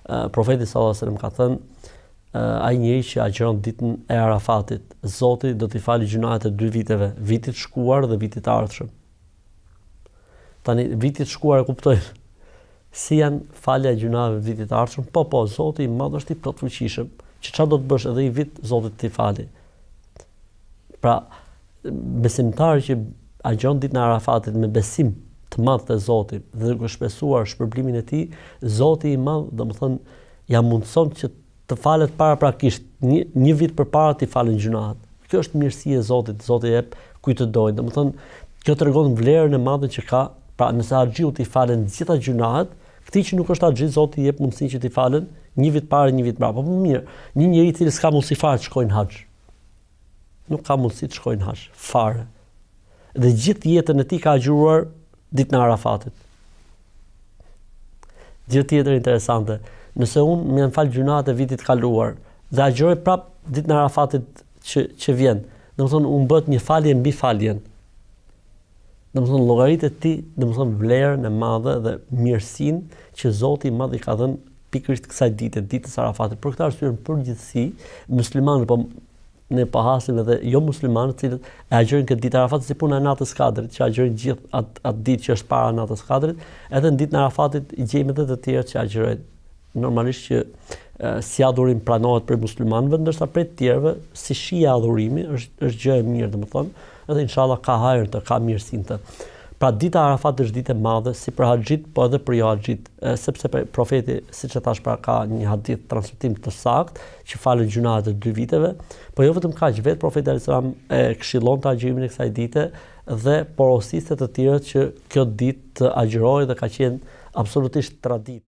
Profeti sallallahu alajhi wasallam ka thënë ai njeri që agjeron ditën e Arafatit, Zoti do t'i falë gjunahet e 2 viteve, vitit shkuar dhe vitit ardhshëm. Tani vitit shkuar e kuptojnë. Si janë falja e gjunave vitit ardhshëm? Po, Zoti i Madh është i plotfuqishëm, që çfarë do të bësh edhe i vit Zoti t'i fali. Pra, besimtari që agjon ditën e Arafatit me besim të madh te Zoti dhe duke shpresuar shpërblimin e tij, Zoti i Madh, domethënë, ja mundson që të falet paraprakisht një vit përpara t'i falen gjunahet. Kjo është mirësia e Zotit, Zoti jep kujt të dojë. Domethënë, kjo tregon vlerën e madhe që ka. Pra, nëse haxhiu t'i falen të gjitha gjunahet, këtij që nuk është haxhi, Zoti i jep mundësinë që t'i falen një vit parë, një vit mbrapa. Po mirë, një njeri i cili s'ka mundësi fare të shkojnë haxh. Nuk ka mundësi të shkojnë haxh fare. Dhe gjithë jetën e tij ka agjëruar ditën e Arafatit. Gjë tjetër interesante, nëse unë më janë fal gjunahet e vitit kaluar dhe agjëroj prap ditën e Arafatit që vjen, domethënë unë bëhet një falje mbi faljen. Domethënë llogaritë e tij, domethënë vlerën e madhe dhe mirësinë që Zoti i Madh i ka dhënë pikërisht kësaj dite, ditës së Arafatit. Për këtë arsye, në përgjithësi, muslimanët, po ne pahasim edhe jo muslimanët, të cilët e agjërojnë këtë ditë Arafatit si puna e natës Kadrit, që agjërojnë gjithë atë ditë që është para natës Kadrit, edhe në ditën e Arafatit i gjejmë edhe të tjerë që agjërojnë. Normalisht që si adhurim pranohet për muslimanëve, ndërsa për të tjerëve si shija adhurimi është gjë e mirë, domethënë, edhe inshallah ka hajër të, ka mirësinë të. Pra dita e Arafatit është ditë e madhe si për haxhit, po edhe për jo haxhit, sepse profeti, siç e thash, pra ka një hadith transmetim të saktë që falet gjunahet e 2 viteve, po jo vetëm kaq, vetë profeti alayhis salam e këshillonte agjërimin e kësaj dite dhe porosiste të tjerët që kjo ditë të agjërohej dhe ka qenë absolutisht traditë.